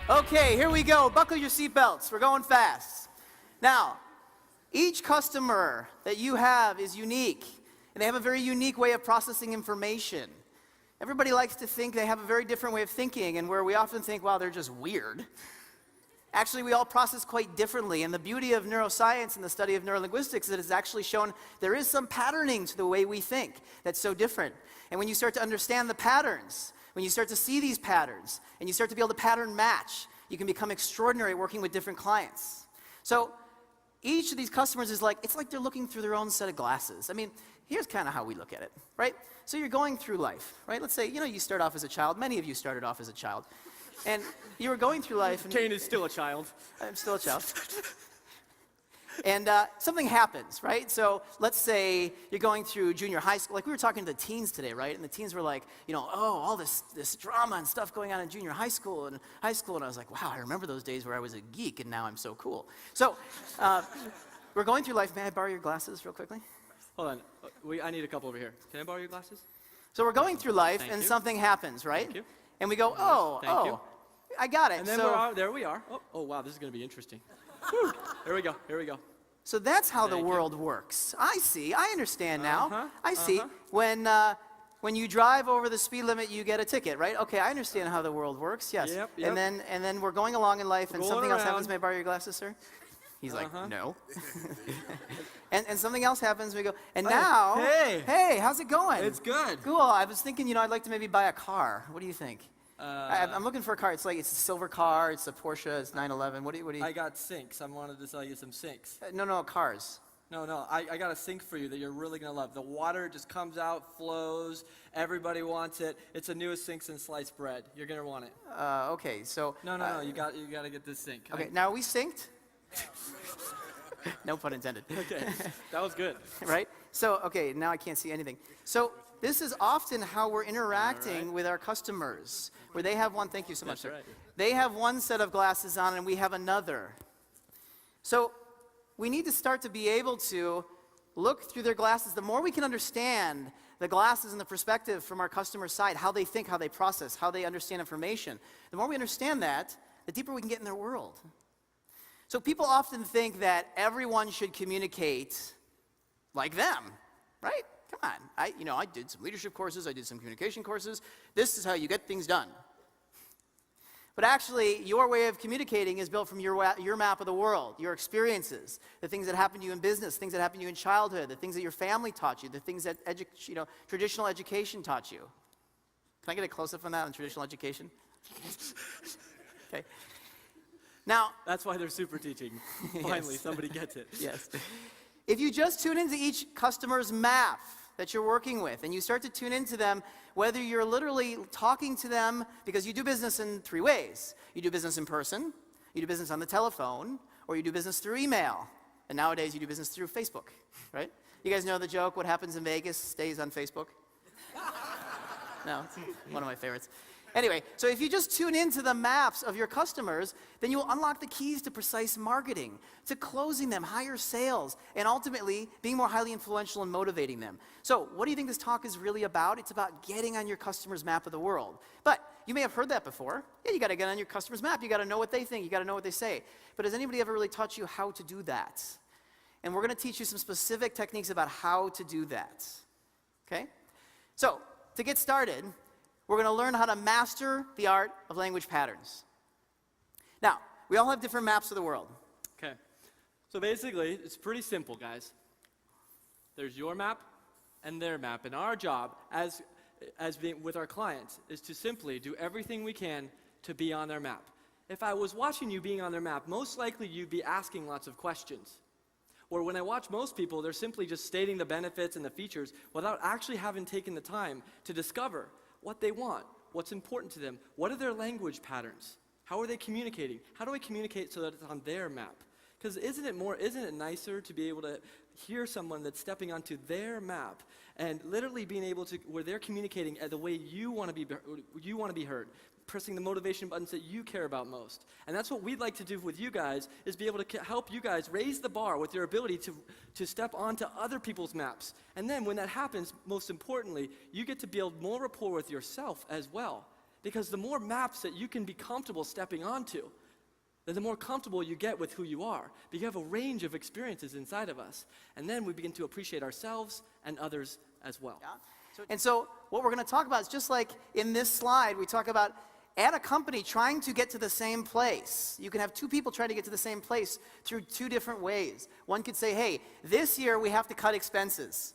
Okay, here we go. Buckle your seatbelts. We're going fast. Now, each customer that you have is unique, and they have a very unique way of processing information. Everybody likes to think they have a very different way of thinking, and where we often think, wow, they're just weird. Actually, we all process quite differently, and the beauty of neuroscience and the study of neurolinguistics is that it's actually shown there is some patterning to the way we think that's so different. And when you start to understand the patterns, when you start to see these patterns, and you start to be able to pattern match, you can become extraordinary working with different clients. So each of these customers is like, it's like they're looking through their own set of glasses. I mean, here's kind of how we look at it, right? So you're going through life, right? Let's say, you start off as a child. Many of you started off as a child. And you were going through life. And Kane is still a child. I'm still a child. And something happens, right? So let's say you're going through junior high school. Like we were talking to the teens today, right? And the teens were like, all this drama and stuff going on in junior high school and high school. And I was like, wow, I remember those days where I was a geek and now I'm so cool. So we're going through life. May I borrow your glasses real quickly? Hold on. I need a couple over here. Can I borrow your glasses? So we're going through life Thank and you. something happens, right? Thank you. And we go, Thank you. I got it. And then there we are. Oh, wow, this is going to be interesting. Here we go. So that's how the Thank you. world works. I see. I understand now. Uh-huh, I see. When you drive over the speed limit, you get a ticket, right? Okay, I understand how the world works. Yes. Yep. And then we're going along in life, and Going something else around. happens. May I borrow your glasses, sir? He's like, Uh-huh. no. and something else happens. We go, and now, hey, how's it going? It's good. Cool. I was thinking, I'd like to maybe buy a car. What do you think? I'm looking for a car. It's a silver car. It's a Porsche. It's 911. What do you? I got sinks. I wanted to sell you some sinks. No, cars. No, I got a sink for you that you're really going to love. The water just comes out, flows. Everybody wants it. It's the newest sink since sliced bread. You're going to want it. Okay, so. No, you got to get this sink. Okay, now are we synced? No pun intended. Okay, that was good. Right? So, okay, now I can't see anything. So, this is often how we're interacting with our customers, where they have one, thank you so much, sir. Right. They have one set of glasses on and we have another. So, we need to start to be able to look through their glasses. The more we can understand the glasses and the perspective from our customer's side, how they think, how they process, how they understand information, the more we understand that, the deeper we can get in their world. So people often think that everyone should communicate like them, right? Come on, I did some leadership courses, I did some communication courses. This is how you get things done. But actually, your way of communicating is built from your map of the world, your experiences, the things that happen to you in business, things that happen to you in childhood, the things that your family taught you, the things that traditional education taught you. Can I get a close-up on that on traditional education? Okay. Now, That's why they're super teaching. Finally, somebody gets it. yes. If you just tune into each customer's map that you're working with, and you start to tune into them, whether you're literally talking to them, because you do business in three ways. You do business in person, you do business on the telephone, or you do business through email. And nowadays, you do business through Facebook, right? You guys know the joke, what happens in Vegas stays on Facebook? No, it's one of my favorites. Anyway, so if you just tune into the maps of your customers, then you'll unlock the keys to precise marketing, to closing them, higher sales, and ultimately being more highly influential and motivating them. So what do you think this talk is really about? It's about getting on your customer's map of the world. But you may have heard that before. Yeah, you got to get on your customer's map. You got to know what they think. You got to know what they say. But has anybody ever really taught you how to do that? And we're going to teach you some specific techniques about how to do that. Okay? So to get started, we're going to learn how to master the art of language patterns. Now, we all have different maps of the world. Okay. So basically, it's pretty simple, guys. There's your map and their map. And our job as being with our clients is to simply do everything we can to be on their map. If I was watching you being on their map, most likely you'd be asking lots of questions. Or when I watch most people, they're simply just stating the benefits and the features without actually having taken the time to discover what they want, what's important to them, what are their language patterns, how are they communicating, how do I communicate so that it's on their map? Because isn't it nicer to be able to hear someone that's stepping onto their map and literally being able to, where they're communicating the way you want to be heard, pressing the motivation buttons that you care about most. And that's what we'd like to do with you guys, is be able to help you guys raise the bar with your ability to step onto other people's maps. And then when that happens, most importantly, you get to build more rapport with yourself as well. Because the more maps that you can be comfortable stepping onto, then the more comfortable you get with who you are. But you have a range of experiences inside of us. And then we begin to appreciate ourselves and others as well. Yeah. And so what we're going to talk about is just like in this slide, we talk about at a company trying to get to the same place. You can have two people trying to get to the same place through two different ways. One could say, hey, this year we have to cut expenses.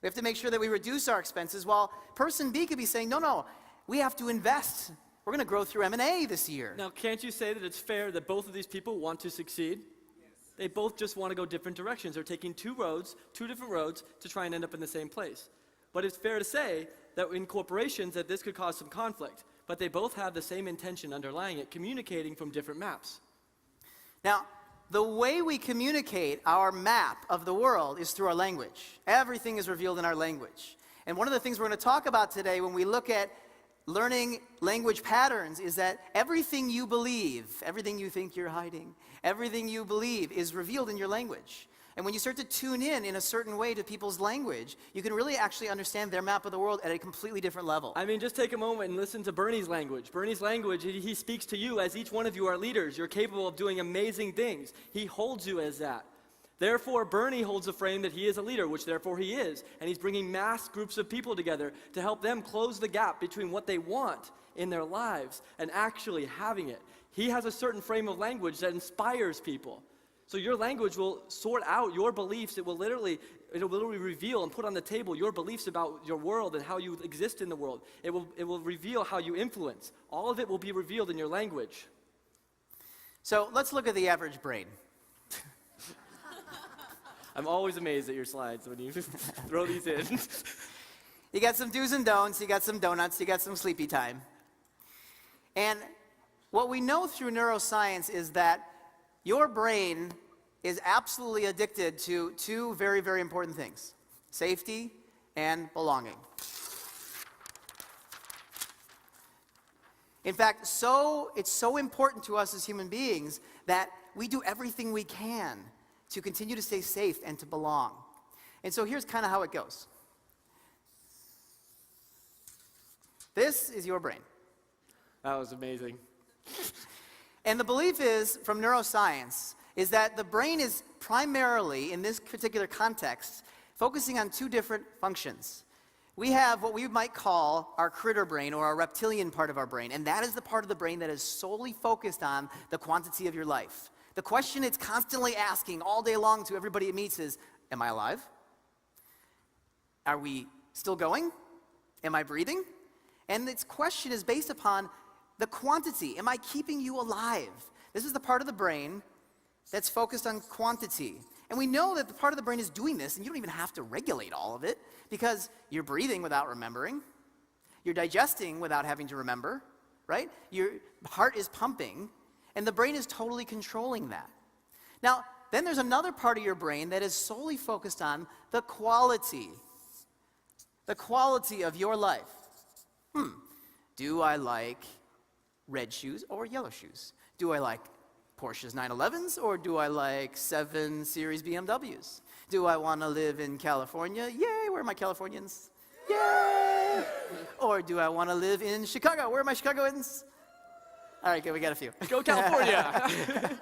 We have to make sure that we reduce our expenses, while person B could be saying, no, we have to invest. We're going to grow through M&A this year. Now, can't you say that it's fair that both of these people want to succeed? Yes. They both just want to go different directions. They're taking two different roads to try and end up in the same place. But it's fair to say that in corporations that this could cause some conflict. But they both have the same intention underlying it, communicating from different maps. Now, the way we communicate our map of the world is through our language. Everything is revealed in our language. And one of the things we're going to talk about today when we look at learning language patterns is that everything you believe, everything you think you're hiding, everything you believe is revealed in your language. And when you start to tune in a certain way to people's language, you can really actually understand their map of the world at a completely different level. I mean, just take a moment and listen to Bernie's language. Bernie's language, he speaks to you as each one of you are leaders. You're capable of doing amazing things. He holds you as that. Therefore, Bernie holds a frame that he is a leader, which therefore he is. And he's bringing mass groups of people together to help them close the gap between what they want in their lives and actually having it. He has a certain frame of language that inspires people. So your language will sort out your beliefs. It will literally reveal and put on the table your beliefs about your world and how you exist in the world. It will reveal how you influence. All of it will be revealed in your language. So let's look at the average brain. I'm always amazed at your slides when you throw these in. You got some do's and don'ts, you got some donuts, you got some sleepy time. And what we know through neuroscience is that your brain is absolutely addicted to two very, very important things: safety and belonging. In fact, it's so important to us as human beings that we do everything we can to continue to stay safe and to belong. And so here's kind of how it goes. This is your brain. That was amazing. And the belief is, from neuroscience, is that the brain is primarily, in this particular context, focusing on two different functions. We have what we might call our critter brain, or our reptilian part of our brain, and that is the part of the brain that is solely focused on the quantity of your life. The question it's constantly asking all day long to everybody it meets is, am I alive? Are we still going? Am I breathing? And its question is based upon the quantity. Am I keeping you alive? This is the part of the brain that's focused on quantity. And we know that the part of the brain is doing this, and you don't even have to regulate all of it, because you're breathing without remembering. You're digesting without having to remember, right? Your heart is pumping, and the brain is totally controlling that. Now, then there's another part of your brain that is solely focused on the quality of your life. Do I like red shoes or yellow shoes? Do I like Porsche's 911s or do I like 7 Series BMWs? Do I want to live in California? Yay, where are my Californians? Yay! Or do I want to live in Chicago? Where are my Chicagoans? All right, good, we got a few. Go California!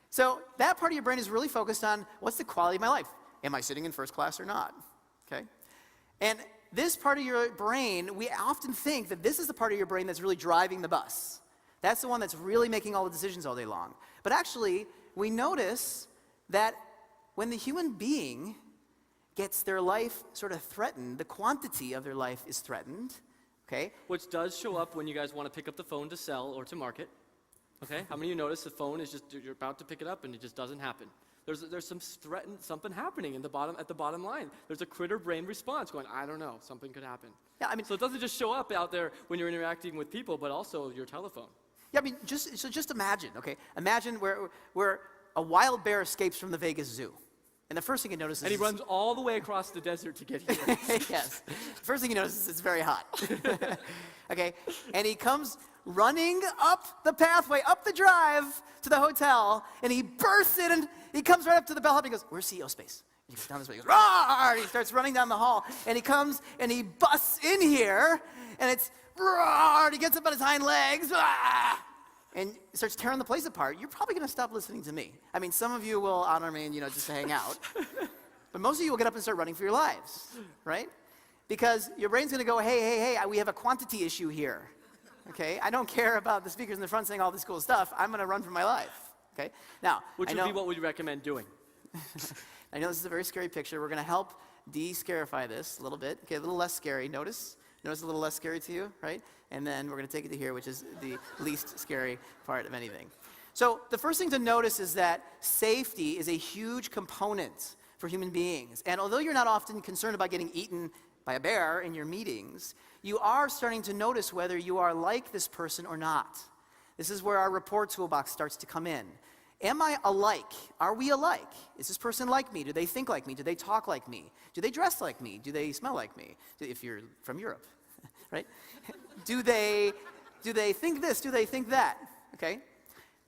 So that part of your brain is really focused on what's the quality of my life? Am I sitting in first class or not? Okay? And this part of your brain, we often think that this is the part of your brain that's really driving the bus. That's the one that's really making all the decisions all day long. But actually, we notice that when the human being gets their life sort of threatened, the quantity of their life is threatened, okay? Which does show up when you guys want to pick up the phone to sell or to market. Okay? How many of you notice the phone is just, you're about to pick it up and it just doesn't happen? There's something happening at the bottom line. There's a critter brain response going, I don't know, something could happen. Yeah, I mean, so it doesn't just show up out there when you're interacting with people, but also your telephone. Yeah, I mean, just imagine, okay? Imagine we're a wild bear escapes from the Vegas Zoo. And the first thing you notice is... And he runs all the way across the desert to get here. Yes. The first thing you notice is it's very hot. Okay? And he comes running up the pathway, up the drive to the hotel, and he bursts in, and he comes right up to the bellhop, and he goes, "Where's CEO space?" He goes down this way, he goes, "Roar!" And he starts running down the hall, and he comes, and he busts in here, and it's, "Roar!" And he gets up on his hind legs, "Ah!" And starts tearing the place apart. You're probably going to stop listening to me. I mean, some of you will honor me and, just to hang out. But most of you will get up and start running for your lives, right? Because your brain's going to go, hey, we have a quantity issue here. Okay? I don't care about the speakers in the front saying all this cool stuff. I'm going to run for my life. Okay? Now, Which would be what would you recommend doing? I know this is a very scary picture. We're going to help de-scarify this a little bit. Okay, a little less scary. Notice a little less scary to you, right? And then we're going to take it to here, which is the least scary part of anything. So the first thing to notice is that safety is a huge component for human beings. And although you're not often concerned about getting eaten by a bear in your meetings, you are starting to notice whether you are like this person or not. This is where our rapport toolbox starts to come in. Am I alike? Are we alike? Is this person like me? Do they think like me? Do they talk like me? Do they dress like me? Do they smell like me? If you're from Europe, right? Do they think this? Do they think that? Okay?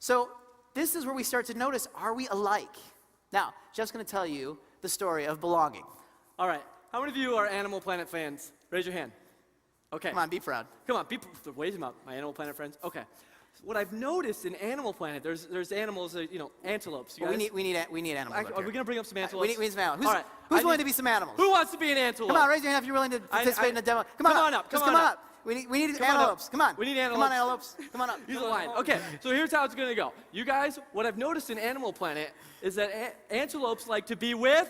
So this is where we start to notice, are we alike? Now, Jeff's going to tell you the story of belonging. All right. How many of you are Animal Planet fans? Raise your hand. Okay. Come on, be proud. Come on, raise them up, my Animal Planet friends. Okay. What I've noticed in Animal Planet, there's animals, antelopes. Well, we need animals. Are we going to bring up some antelopes? We need some animals. All right. Who's willing to be some animals? Who wants to be an antelope? Come on, raise your hand if you're willing to participate in the demo. Come on up. Come on up. We need antelopes. Come on. We need antelopes. Come on, antelopes. Come on up. He's a lion. Okay, so here's how it's going to go. You guys, what I've noticed in Animal Planet is that antelopes like to be with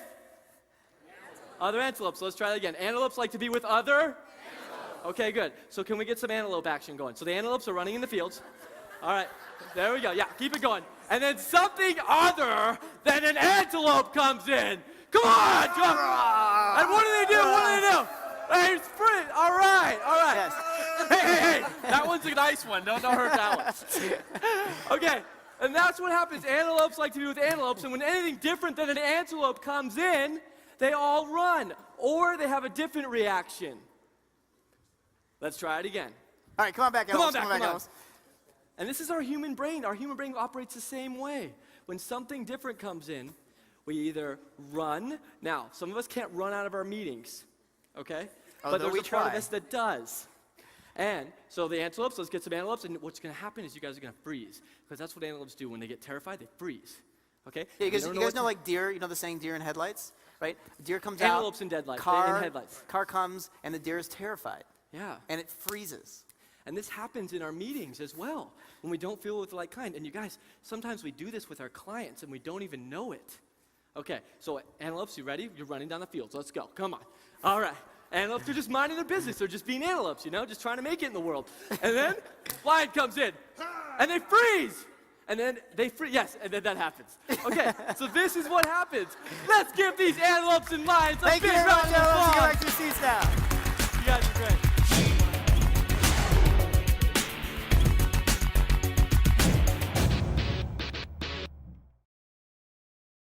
other antelopes. So let's try that again. Antelopes like to be with other antelopes. Okay, good. So can we get some antelope action going? So the antelopes are running in the fields. All right, there we go. Yeah, keep it going. And then something other than an antelope comes in. Come on, come on. And what do they do? Hey, it's free. All right. Yes. Hey. That one's a nice one. Don't hurt that one. Okay, and that's what happens. Antelopes like to be with antelopes, and when anything different than an antelope comes in, they all run, or they have a different reaction. Let's try it again. All right, come on back, antelopes. Come on back. And this is our human brain. Our human brain operates the same way. When something different comes in, we either run. Now, some of us can't run out of our meetings, okay? But there's a part of us that does. And so the antelopes, let's get some antelopes, and what's going to happen is you guys are going to freeze, because that's what antelopes do. When they get terrified, they freeze, okay? Yeah, you guys know like deer, the saying deer in headlights, right? Deer comes antelopes out, in headlights. Car comes, and the deer is terrified. Yeah. And it freezes. And this happens in our meetings as well, when we don't feel with the like kind. And you guys, sometimes we do this with our clients, and we don't even know it. Okay, so antelopes, you ready? You're running down the field, so let's go. Come on. All right. Antelopes are just minding their business. They're just being antelopes, just trying to make it in the world. And then lion comes in, and they freeze. And then they freeze. Yes, and then that happens. Okay, so this is what happens. Let's give these antelopes and lions a big round of applause. Thank you, everyone. You can go back to your seats now. You guys are great.